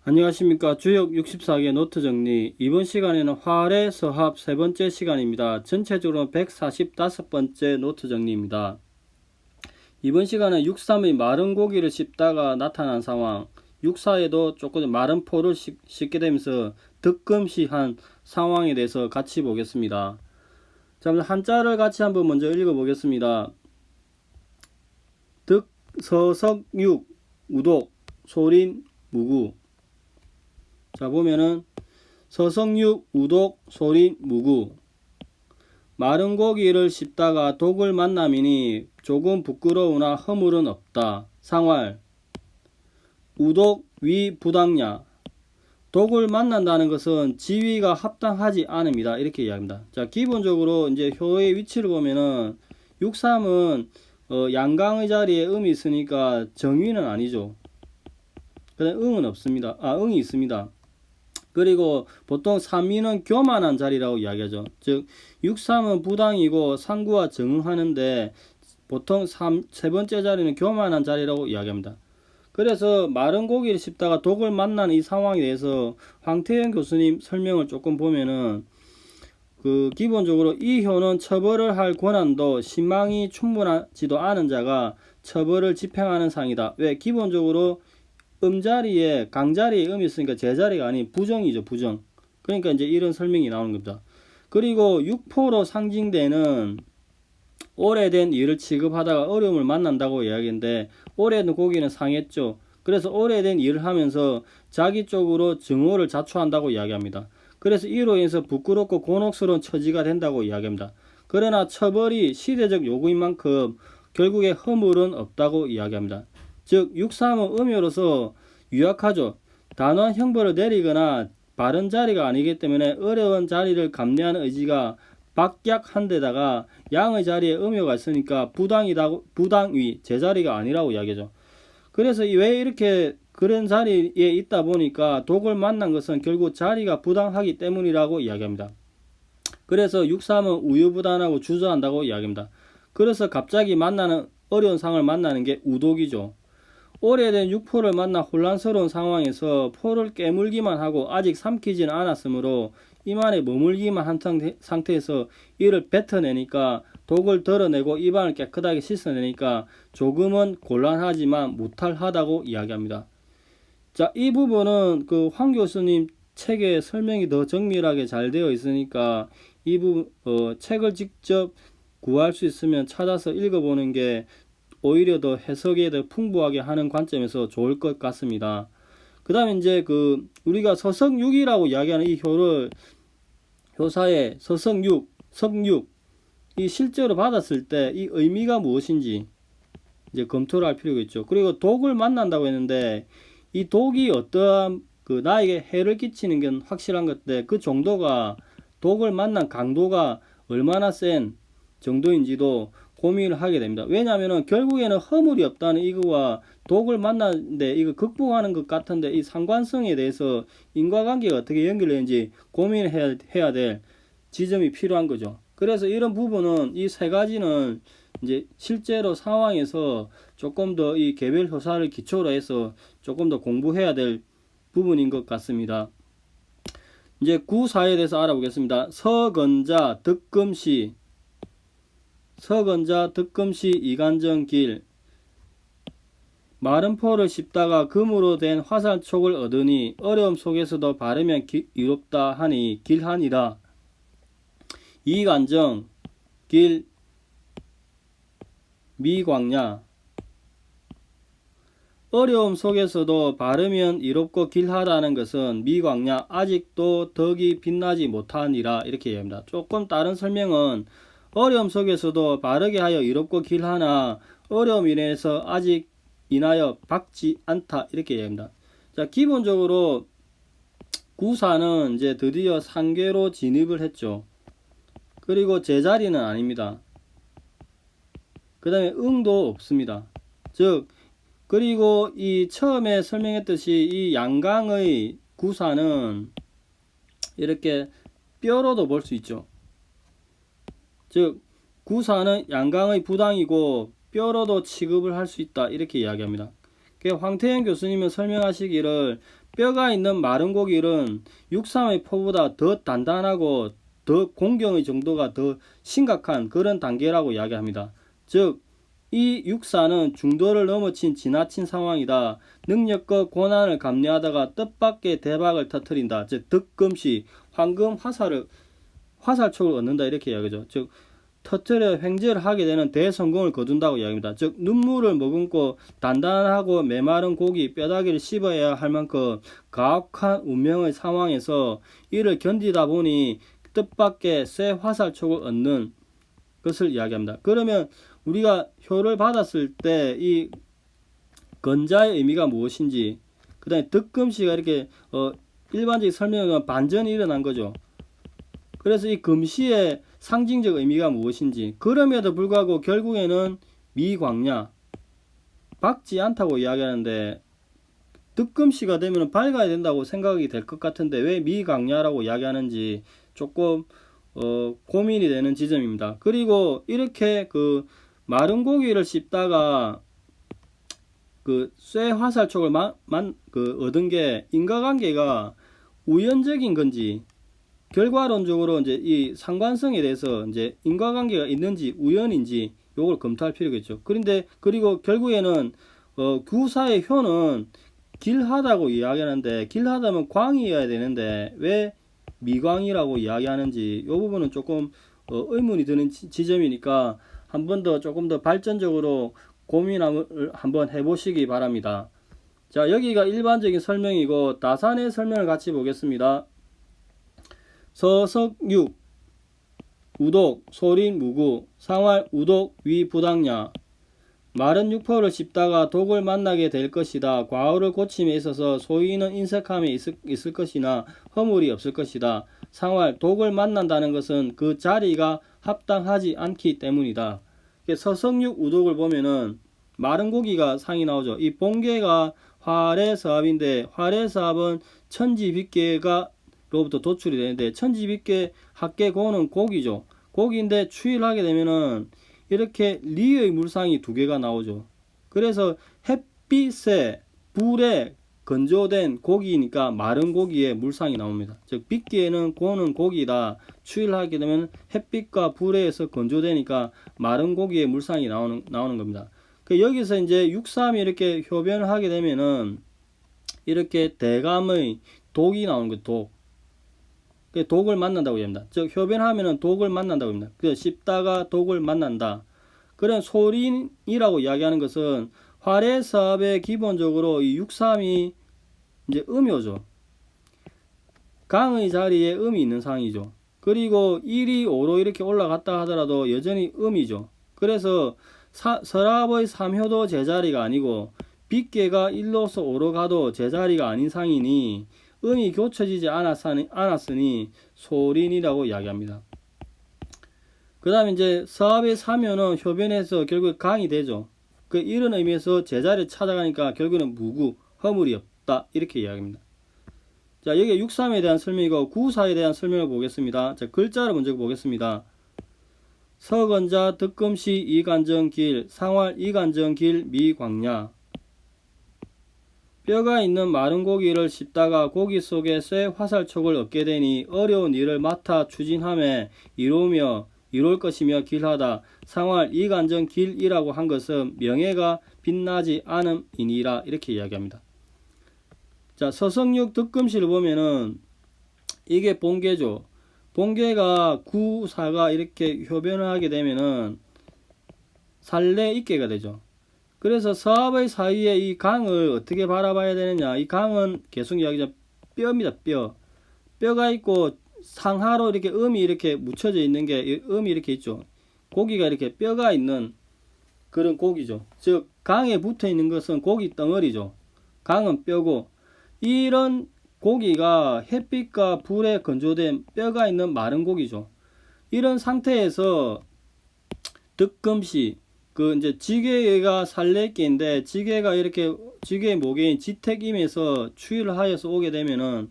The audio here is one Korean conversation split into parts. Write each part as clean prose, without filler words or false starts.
안녕하십니까. 주역 64개 노트 정리. 이번 시간에는 활의 서합 세 번째 시간입니다. 전체적으로 145번째 노트 정리입니다. 이번 시간은 63의 마른 고기를 씹다가 나타난 상황, 64에도 조금 마른 포를 씹게 되면서 득금시한 상황에 대해서 같이 보겠습니다. 자, 한자를 같이 한번 먼저 읽어보겠습니다. 득, 서석육, 우독, 소린, 무구. 자, 보면은 서석육, 우독, 소린, 무구. 마른 고기를 씹다가 독을 만남이니 조금 부끄러우나 허물은 없다. 상활. 우독, 위, 부당냐. 독을 만난다는 것은 지위가 합당하지 않습니다. 이렇게 이야기합니다. 자, 기본적으로 이제 효의 위치를 보면은 63은 양강의 자리에 음이 있으니까 정위는 아니죠. 그다음 응은 없습니다. 응이 있습니다. 그리고 보통 3위는 교만한 자리라고 이야기하죠. 즉 6,3은 부당이고 상구와 정응하는데 보통 세 번째 자리는 교만한 자리라고 이야기합니다. 그래서 마른 고기를 씹다가 독을 만난 이 상황에 대해서 황태현 교수님 설명을 조금 보면은 기본적으로 이 효는 처벌을 할 권한도 신망이 충분하지도 않은 자가 처벌을 집행하는 상이다. 왜? 기본적으로 음자리에 강자리에 음이 있으니까 제자리가 아닌 부정이죠. 부정. 그러니까 이제 이런 설명이 나오는 겁니다. 그리고 육포로 상징되는 오래된 일을 취급하다가 어려움을 만난다고 이야기했는데 오래된 고기는 상했죠. 그래서 오래된 일을 하면서 자기 쪽으로 증오를 자초한다고 이야기합니다. 그래서 이로 인해서 부끄럽고 곤혹스러운 처지가 된다고 이야기합니다. 그러나 처벌이 시대적 요구인 만큼 결국에 허물은 없다고 이야기합니다. 즉 6.3은 음요로서 유약하죠. 단호한 형벌을 내리거나 바른 자리가 아니기 때문에 어려운 자리를 감내하는 의지가 박약한 데다가 양의 자리에 음요가 있으니까 부당위 제자리가 아니라고 이야기하죠. 그래서 왜 이렇게 그런 자리에 있다 보니까 독을 만난 것은 결국 자리가 부당하기 때문이라고 이야기합니다. 그래서 6.3은 우유부단하고 주저한다고 이야기합니다. 그래서 갑자기 만나는 어려운 상을 만나는 게 우독이죠. 오래된 육포를 만나 혼란스러운 상황에서 포를 깨물기만 하고 아직 삼키지는 않았으므로 입안에 머물기만 한 상태에서 이를 뱉어내니까 독을 덜어내고 입안을 깨끗하게 씻어내니까 조금은 곤란하지만 무탈하다고 이야기합니다. 자, 이 부분은 황 교수님 책에 설명이 더 정밀하게 잘 되어 있으니까 이 부분 책을 직접 구할 수 있으면 찾아서 읽어보는 게 오히려 더 해석에 더 풍부하게 하는 관점에서 좋을 것 같습니다. 그 다음에 이제 우리가 서석육이라고 이야기하는 이 효를 효사의 서석육, 석육 이 실제로 받았을 때 이 의미가 무엇인지 이제 검토를 할 필요가 있죠. 그리고 독을 만난다고 했는데 이 독이 어떠한 나에게 해를 끼치는 건 확실한 건데 그 정도가 독을 만난 강도가 얼마나 센 정도인지도 고민을 하게 됩니다. 왜냐하면 결국에는 허물이 없다는 이거와 독을 만났는데 이거 극복하는 것 같은데 이 상관성에 대해서 인과관계가 어떻게 연결되는지 고민을 해야 될 지점이 필요한 거죠. 그래서 이런 부분은 이 세 가지는 이제 실제로 상황에서 조금 더 이 개별 효사를 기초로 해서 조금 더 공부해야 될 부분인 것 같습니다. 이제 구사에 대해서 알아보겠습니다. 서건자, 득금시, 서건자, 득금시, 이간정길. 마른 포를 씹다가 금으로 된 화살촉을 얻으니 어려움 속에서도 바르면 이롭다 하니 길하니라. 이간정, 길, 미광야. 어려움 속에서도 바르면 이롭고 길하다는 것은 미광야 아직도 덕이 빛나지 못하니라 이렇게 얘기합니다. 조금 다른 설명은 어려움 속에서도 바르게 하여 이롭고 길하나 어려움 인해서 아직 인하여 밝지 않다 이렇게 얘기합니다. 자, 기본적으로 구사는 이제 드디어 상계로 진입을 했죠. 그리고 제자리는 아닙니다. 그 다음에 응도 없습니다. 즉 그리고 이 처음에 설명했듯이 이 양강의 구사는 이렇게 뼈로도 볼 수 있죠. 즉 구사는 양강의 부당이고 뼈로도 취급을 할 수 있다 이렇게 이야기합니다. 황태현 교수님은 설명하시기를 뼈가 있는 마른 고기는 육삼의 포보다 더 단단하고 더 공경의 정도가 더 심각한 그런 단계라고 이야기합니다. 즉, 이 육사는 중도를 넘어친 지나친 상황이다. 능력과 고난을 감내하다가 뜻밖의 대박을 터뜨린다. 즉, 득금시, 황금 화살촉을 얻는다. 이렇게 이야기죠. 즉, 터뜨려 횡재를 하게 되는 대성공을 거둔다고 이야기합니다. 즉, 눈물을 머금고 단단하고 메마른 고기 뼈다귀를 씹어야 할 만큼 가혹한 운명의 상황에서 이를 견디다 보니 뜻밖의 쇠 화살촉을 얻는 것을 이야기합니다. 그러면 우리가 효를 받았을 때 이 건자의 의미가 무엇인지, 그 다음에 득금시가 이렇게 일반적인 설명은 반전이 일어난 거죠. 그래서 이 금시의 상징적 의미가 무엇인지, 그럼에도 불구하고 결국에는 미광야, 밝지 않다고 이야기하는데 득금시가 되면 밝아야 된다고 생각이 될 것 같은데 왜 미광야라고 이야기하는지 조금 고민이 되는 지점입니다. 그리고 이렇게 그 마른 고기를 씹다가 그 쇠 화살촉을 얻은 게 인과관계가 우연적인 건지, 결과론적으로 이제 이 상관성에 대해서 이제 인과관계가 있는지 우연인지 요걸 검토할 필요가 있죠. 그리고 결국에는 구사의 효는 길하다고 이야기하는데 길하다면 광이어야 되는데 왜 미광이라고 이야기하는지 요 부분은 조금 의문이 드는 지점이니까 한 번 더 조금 더 발전적으로 고민을 한번 해보시기 바랍니다. 자, 여기가 일반적인 설명이고 다산의 설명을 같이 보겠습니다. 서석육 우독 소린 무구 상활 우독 위부당야 마른 육포를 씹다가 독을 만나게 될 것이다. 과오를 고침에 있어서 소인은 인색함이 있을 것이나 허물이 없을 것이다. 상활 독을 만난다는 것은 그 자리가 합당하지 않기 때문이다. 서석육 우독을 보면은 마른 고기가 상이 나오죠. 이 본계가 활해사합인데 활해사합은 천지빗계가 로부터 도출이 되는데 천지빗계 합계고는 고기죠. 고기인데 추일하게 되면은 이렇게 리의 물상이 두 개가 나오죠. 그래서 햇빛에 불에 건조된 고기니까 마른 고기에 물상이 나옵니다. 즉 빗기에는 고는 고기다. 추일하게 되면 햇빛과 불에서 건조되니까 마른 고기에 물상이 나오는 겁니다. 여기서 이제 육삼이 이렇게 효변을 하게 되면은 이렇게 대감의 독이 나오는 거예요. 독. 독을 만난다고 합니다. 즉 효변하면은 독을 만난다고 합니다. 그래서 씹다가 독을 만난다. 그런 소린이라고 이야기하는 것은 활해사업의 기본적으로 이 육삼이 이제 음요죠. 강의 자리에 음이 있는 상이죠. 그리고 1이 5로 이렇게 올라갔다 하더라도 여전히 음이죠. 그래서 서랍의 3효도 제자리가 아니고 빗계가 1로서 5로 가도 제자리가 아닌 상이니 음이 교쳐지지 않았으니 소린이라고 이야기합니다. 그 다음에 이제 사업의 사면은 효변에서 결국 강이 되죠. 이런 의미에서 제자리를 찾아가니까 결국은 무구, 허물이 없다. 이렇게 이야기합니다. 자, 여기 6.3에 대한 설명이고 9.4에 대한 설명을 보겠습니다. 자, 글자를 먼저 보겠습니다. 서건자 득금시 이간정길 상활 이간정길 미광야 뼈가 있는 마른 고기를 씹다가 고기 속에 쇠 화살촉을 얻게 되니 어려운 일을 맡아 추진함에 이룰 것이며 길하다. 상활 이간정 길이라고 한 것은 명예가 빛나지 않음이니라. 이렇게 이야기합니다. 자, 서성육 득금시를 보면은 이게 본계죠. 본계가 구사가 이렇게 효변을 하게 되면은 살래 있게가 되죠. 그래서 사업의 사이에 이 강을 어떻게 바라봐야 되느냐. 이 강은 계속 이야기죠. 뼈입니다. 뼈가 있고 상하로 이렇게 음이 이렇게 묻혀져 있는 게 음이 이렇게 있죠. 고기가 이렇게 뼈가 있는 그런 고기죠. 즉 강에 붙어 있는 것은 고기 덩어리죠. 강은 뼈고 이런 고기가 햇빛과 불에 건조된 뼈가 있는 마른 고기죠. 이런 상태에서 득금시 이제 지게가 살래끼인데 지게가 이렇게 지게의 모계인 지택임에서 추위를 하여서 오게 되면은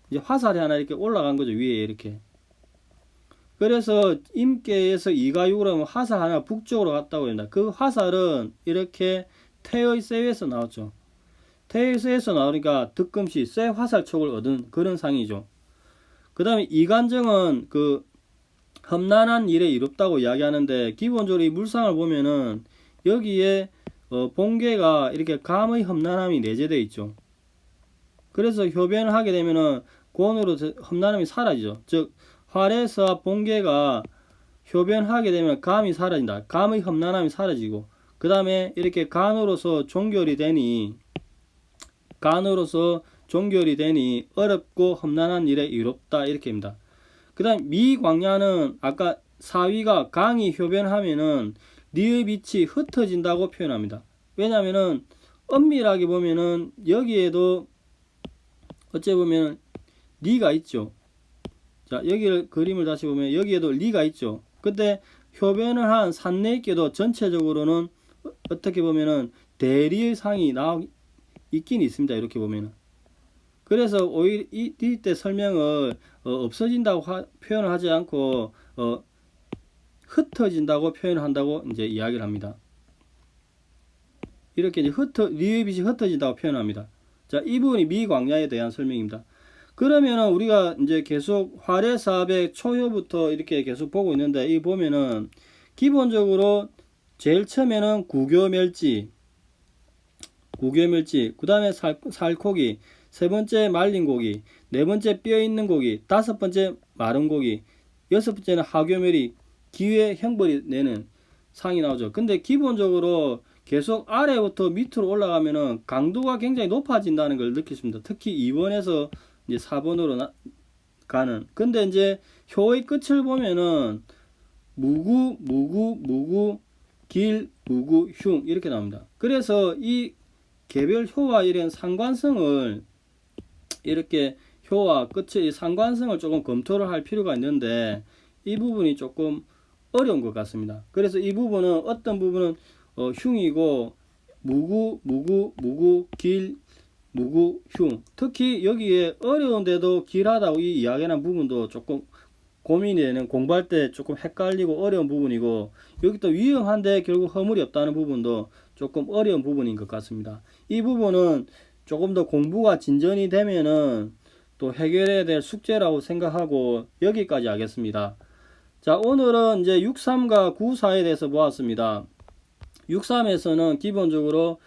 이제 화살이 하나 이렇게 올라간 거죠. 위에 이렇게. 그래서 임계에서 2가6으로 하면 화살 하나 북쪽으로 갔다고 합니다. 그 화살은 이렇게 태의 세에서 나왔죠. 태에서 나오니까 득금시 쇠 화살촉을 얻은 그런 상이죠. 그 다음에 이간정은 그 험난한 일에 이롭다고 이야기하는데, 기본적으로 이 물상을 보면은 여기에 본계가 이렇게 감의 험난함이 내재되어 있죠. 그래서 효변을 하게 되면은 곤으로 험난함이 사라지죠. 즉 활에서 본계가 효변하게 되면 감이 사라진다. 감의 험난함이 사라지고, 그 다음에 이렇게 간으로서 종결이 되니 어렵고 험난한 일에 이롭다, 이렇게입니다. 그 다음 미광야는 아까 사위가 강이 효변하면은 리의 빛이 흩어진다고 표현합니다. 왜냐하면은 엄밀하게 보면은 여기에도 어째 보면 리가 있죠. 자, 여기 그림을 다시 보면 여기에도 리가 있죠. 근데 효변을 한 산내께도 전체적으로는 어떻게 보면은 대리의 상이 있긴 있습니다. 이렇게 보면은. 그래서 오히려 이때 설명을 없어진다고 표현을 하지 않고 흩어진다고 표현한다고 이제 이야기를 합니다. 이렇게 이제 리의 빛이 흩어진다고 표현합니다. 자, 이 부분이 미광야에 대한 설명입니다. 그러면은 우리가 이제 계속 활해사백 초효부터 이렇게 계속 보고 있는데, 이 보면은 기본적으로 제일 처음에는 구교멸지, 그 다음에 살코기, 세 번째 말린 고기, 네 번째 뼈 있는 고기, 다섯 번째 마른 고기, 여섯 번째는 하교멸이 기회 형벌이 내는 상이 나오죠. 근데 기본적으로 계속 아래부터 밑으로 올라가면은 강도가 굉장히 높아진다는 걸 느끼십니다. 특히 2번에서 이제 4번으로 가는. 근데 이제 효의 끝을 보면은 무구, 길, 무구, 흉 이렇게 나옵니다. 그래서 이 개별 효와 이런 상관성을 이렇게 효와 끝의 상관성을 조금 검토를 할 필요가 있는데, 이 부분이 조금 어려운 것 같습니다. 그래서 이 부분은 어떤 부분은 흉이고 무구, 길, 무구, 흉. 특히 여기에 어려운데도 길하다고 이 이야기하는 부분도 조금 고민이 되는, 공부할 때 조금 헷갈리고 어려운 부분이고, 여기 또 위험한데 결국 허물이 없다는 부분도 조금 어려운 부분인 것 같습니다. 이 부분은 조금 더 공부가 진전이 되면은 또 해결해야 될 숙제라고 생각하고 여기까지 하겠습니다. 자, 오늘은 이제 6.3과 9.4에 대해서 보았습니다. 6.3에서는 기본적으로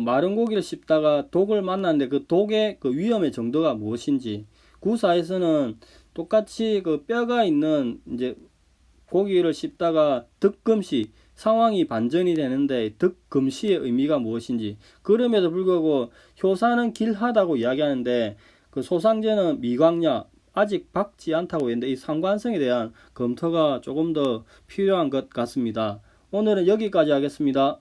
마른 고기를 씹다가 독을 만났는데 그 독의 그 위험의 정도가 무엇인지, 9.4에서는 똑같이 그 뼈가 있는 이제 고기를 씹다가 득금시 상황이 반전이 되는데 득금시의 의미가 무엇인지, 그럼에도 불구하고 효사는 길하다고 이야기하는데 그 소상제는 미광야 아직 박지 않다고 했는데, 이 상관성에 대한 검토가 조금 더 필요한 것 같습니다. 오늘은 여기까지 하겠습니다.